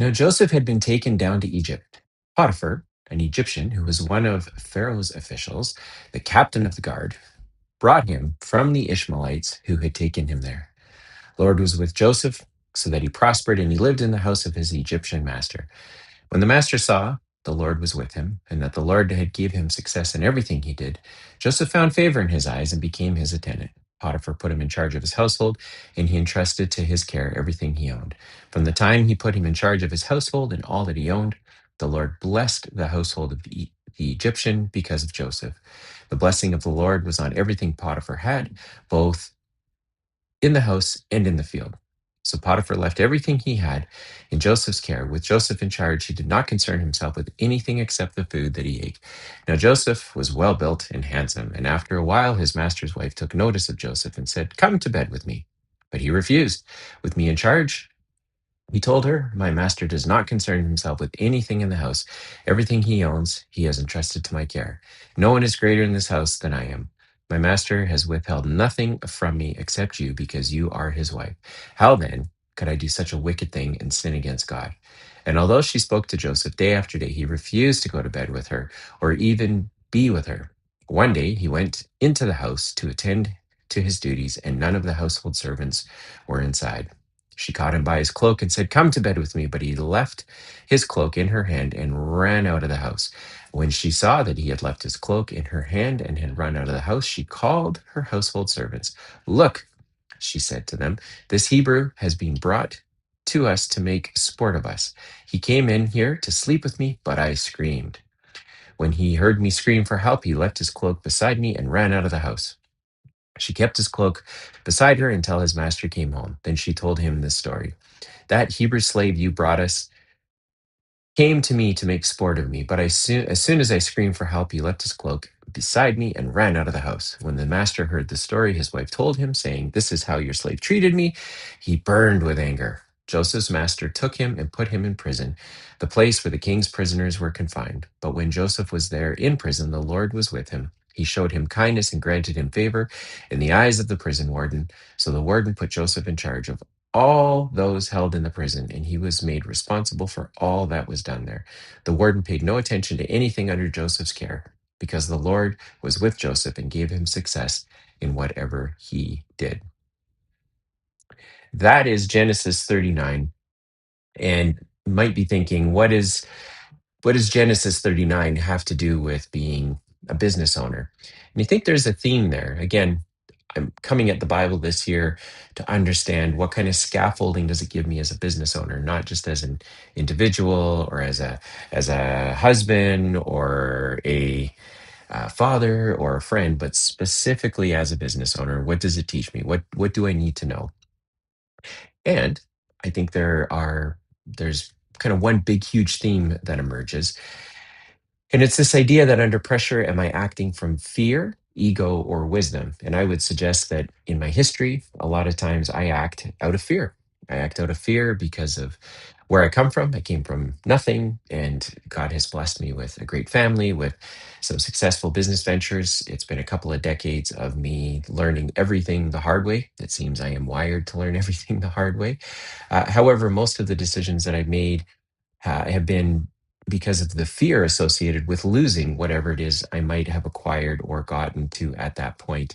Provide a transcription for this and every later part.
Now Joseph had been taken down to Egypt. Potiphar, an Egyptian who was one of Pharaoh's officials, the captain of the guard, brought him from the Ishmaelites who had taken him there. The Lord was with Joseph, so that he prospered, and he lived in the house of his Egyptian master. When the master saw the Lord was with him, and that the Lord had given him success in everything he did, Joseph found favor in his eyes and became his attendant. Potiphar put him in charge of his household, and he entrusted to his care everything he owned. From the time he put him in charge of his household and all that he owned, the Lord blessed the household of the Egyptian because of Joseph. The blessing of the Lord was on everything Potiphar had, both in the house and in the field. So Potiphar left everything he had in Joseph's care. With Joseph in charge, he did not concern himself with anything except the food that he ate. Now Joseph was well built and handsome, and after a while his master's wife took notice of Joseph and said, "Come to bed with me." But he refused. "With me in charge," he told her, "my master does not concern himself with anything in the house. Everything he owns, he has entrusted to my care. No one is greater in this house than I am. My master has withheld nothing from me except you because you are his wife. How then could I do such a wicked thing and sin against God?" And although she spoke to Joseph day after day, he refused to go to bed with her or even be with her. One day he went into the house to attend to his duties, and none of the household servants were inside. She caught him by his cloak and said, "Come to bed with me." But he left his cloak in her hand and ran out of the house. When she saw that he had left his cloak in her hand and had run out of the house, she called her household servants. "Look," she said to them, "this Hebrew has been brought to us to make sport of us. He came in here to sleep with me, but I screamed. When he heard me scream for help, he left his cloak beside me and ran out of the house." She kept his cloak beside her until his master came home. Then she told him this story. "That Hebrew slave you brought us came to me to make sport of me, but as soon as I screamed for help, he left his cloak beside me and ran out of the house." When the master heard the story, his wife told him, saying, "This is how your slave treated me." He burned with anger. Joseph's master took him and put him in prison, the place where the king's prisoners were confined. But when Joseph was there in prison, the Lord was with him. He showed him kindness and granted him favor in the eyes of the prison warden. So the warden put Joseph in charge of all those held in the prison, and he was made responsible for all that was done there. The warden paid no attention to anything under Joseph's care, because the Lord was with Joseph and gave him success in whatever he did. That is Genesis 39. And you might be thinking, what does Genesis 39 have to do with being a business owner? And you think there's a theme there. Again, I'm coming at the Bible this year to understand what kind of scaffolding does it give me as a business owner, not just as an individual or as a husband or a father or a friend, but specifically as a business owner. What does it teach me? What do I need to know? And I think there's kind of one big huge theme that emerges, and it's this idea that under pressure, am I acting from fear, ego, or wisdom? And I would suggest that in my history, a lot of times I act out of fear. I act out of fear because of where I come from. I came from nothing, and God has blessed me with a great family, with some successful business ventures. It's been a couple of decades of me learning everything the hard way. It seems I am wired to learn everything the hard way. However, most of the decisions that I've made have been because of the fear associated with losing whatever it is I might have acquired or gotten to at that point.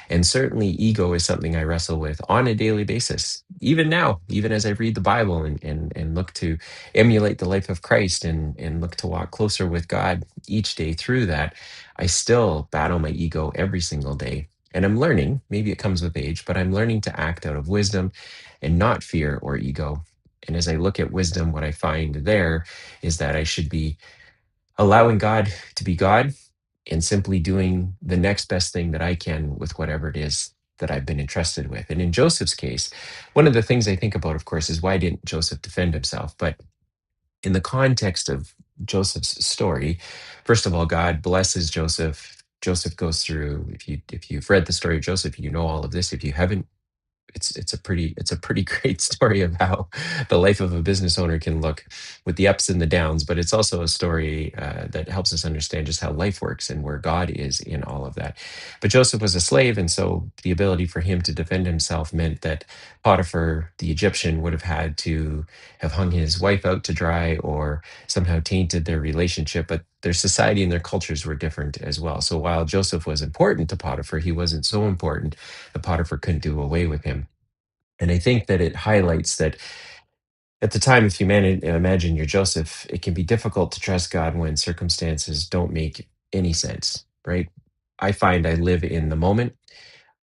And certainly, ego is something I wrestle with on a daily basis. Even now, even as I read the Bible and look to emulate the life of Christ and look to walk closer with God each day through that, I still battle my ego every single day. And I'm learning, maybe it comes with age, but I'm learning to act out of wisdom and not fear or ego. And as I look at wisdom, what I find there is that I should be allowing God to be God and simply doing the next best thing that I can with whatever it is that I've been entrusted with. And in Joseph's case, one of the things I think about, of course, is why didn't Joseph defend himself? But in the context of Joseph's story, first of all, God blesses Joseph. Joseph goes through, if you've read the story of Joseph, you know all of this. If you haven't, it's a pretty great story of how the life of a business owner can look with the ups and the downs, but it's also a story that helps us understand just how life works and where God is in all of that. But Joseph was a slave, and so the ability for him to defend himself meant that Potiphar, the Egyptian, would have had to have hung his wife out to dry or somehow tainted their relationship. But their society and their cultures were different as well. So while Joseph was important to Potiphar, he wasn't so important that Potiphar couldn't do away with him. And I think that it highlights that at the time, if you imagine you're Joseph, it can be difficult to trust God when circumstances don't make any sense, right? I find I live in the moment.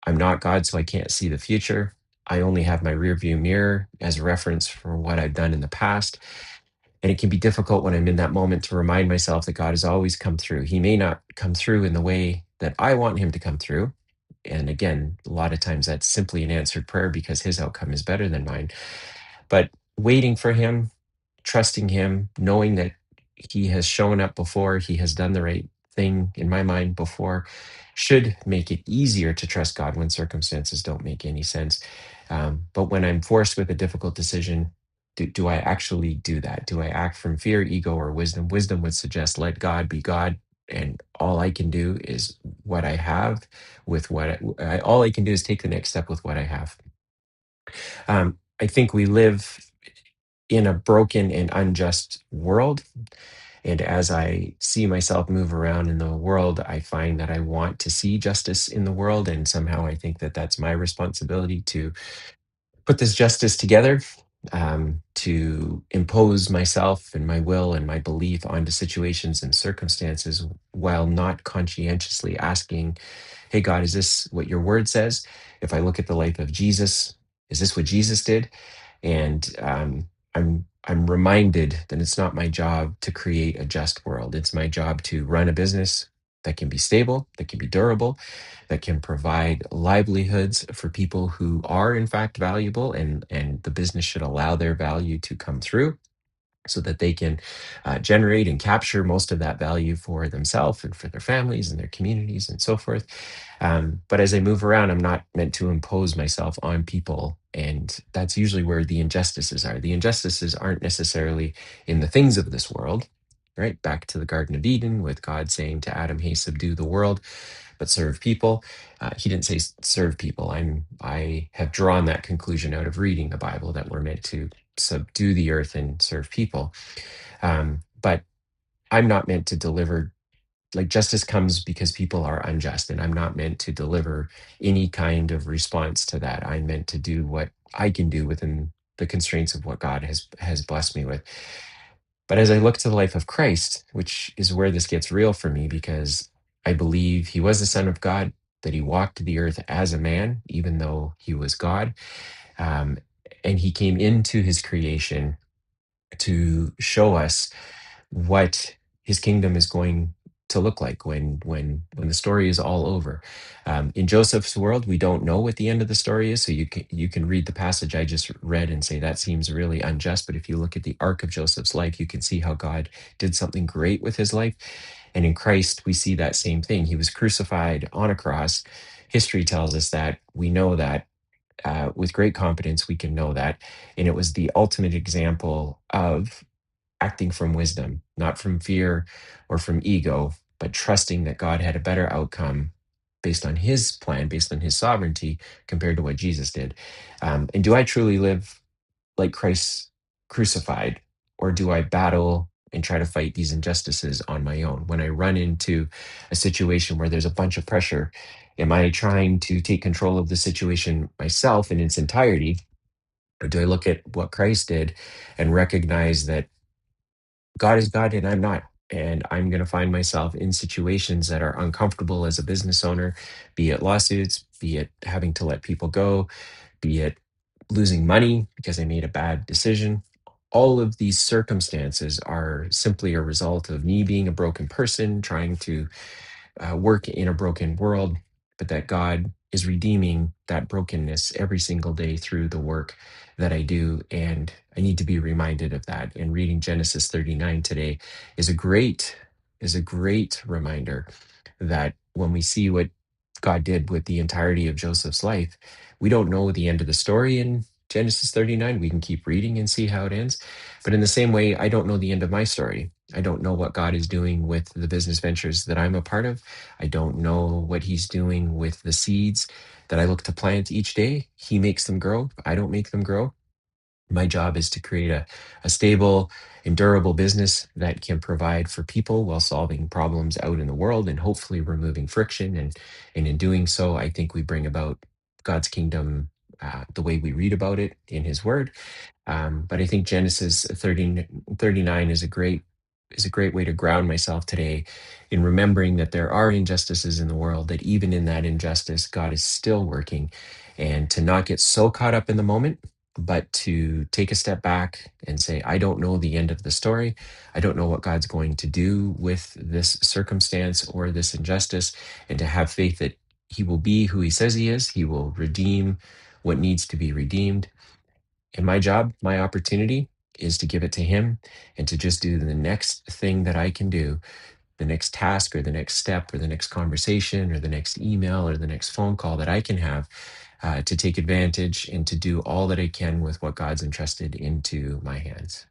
I'm not God, so I can't see the future. I only have my rearview mirror as a reference for what I've done in the past. And it can be difficult when I'm in that moment to remind myself that God has always come through. He may not come through in the way that I want him to come through. And again, a lot of times that's simply an answered prayer because his outcome is better than mine. But waiting for him, trusting him, knowing that he has shown up before, he has done the right thing in my mind before, should make it easier to trust God when circumstances don't make any sense. But when I'm forced with a difficult decision, do I actually do that? Do I act from fear, ego, or wisdom? Wisdom would suggest let God be God, and all I can do is what I have with all I can do is take the next step with what I have. I think we live in a broken and unjust world. And as I see myself move around in the world, I find that I want to see justice in the world. And somehow I think that that's my responsibility to put this justice together, to impose myself and my will and my belief onto situations and circumstances while not conscientiously asking, hey, God, is this what your word says? If I look at the life of Jesus, is this what Jesus did? And I'm reminded that it's not my job to create a just world. It's my job to run a business that can be stable, that can be durable, that can provide livelihoods for people who are in fact valuable, and the business should allow their value to come through so that they can generate and capture most of that value for themselves and for their families and their communities and so forth. But as I move around, I'm not meant to impose myself on people. And that's usually where the injustices are. The injustices aren't necessarily in the things of this world, right? Back to the Garden of Eden with God saying to Adam, hey, subdue the world, but serve people. He didn't say serve people. I have drawn that conclusion out of reading the Bible that we're meant to subdue the earth and serve people. But I'm not meant to deliver, like, justice comes because people are unjust, and I'm not meant to deliver any kind of response to that. I'm meant to do what I can do within the constraints of what God has blessed me with. But as I look to the life of Christ, which is where this gets real for me, because I believe he was the Son of God, that he walked the earth as a man, even though he was God. Um, and he came into his creation to show us what his kingdom is going to look like when the story is all over. In Joseph's world, we don't know what the end of the story is, so you can read the passage I just read and say that seems really unjust. But if you look at the arc of Joseph's life, you can see how God did something great with his life. And in Christ, we see that same thing. He was crucified on a cross. History tells us that. We know that. With great confidence, we can know that. And it was the ultimate example of acting from wisdom, not from fear or from ego, but trusting that God had a better outcome based on his plan, based on his sovereignty, compared to what Jesus did. And do I truly live like Christ crucified, or do I battle and try to fight these injustices on my own? When I run into a situation where there's a bunch of pressure, am I trying to take control of the situation myself in its entirety? Or do I look at what Christ did and recognize that God is God and I'm not? And I'm going to find myself in situations that are uncomfortable as a business owner, be it lawsuits, be it having to let people go, be it losing money because I made a bad decision. All of these circumstances are simply a result of me being a broken person, trying to work in a broken world, but that God is redeeming that brokenness every single day through the work that I do. And I need to be reminded of that. And reading Genesis 39 today is a great reminder that when we see what God did with the entirety of Joseph's life. We don't know the end of the story in Genesis 39. We can keep reading and see how it ends. But in the same way, I don't know the end of my story. I don't know what God is doing with the business ventures that I'm a part of. I don't know what He's doing with the seeds that I look to plant each day. He makes them grow. I don't make them grow. My job is to create a stable and durable business that can provide for people while solving problems out in the world and hopefully removing friction. And in doing so, I think we bring about God's kingdom the way we read about it in His Word. But I think Genesis 39 is a great way to ground myself today in remembering that there are injustices in the world, that even in that injustice, God is still working, and to not get so caught up in the moment, but to take a step back and say, I don't know the end of the story. I don't know what God's going to do with this circumstance or this injustice, and to have faith that He will be who He says He is. He will redeem what needs to be redeemed, and my job, my opportunity is to give it to Him and to just do the next thing that I can do, the next task or the next step or the next conversation or the next email or the next phone call that I can have, to take advantage and to do all that I can with what God's entrusted into my hands.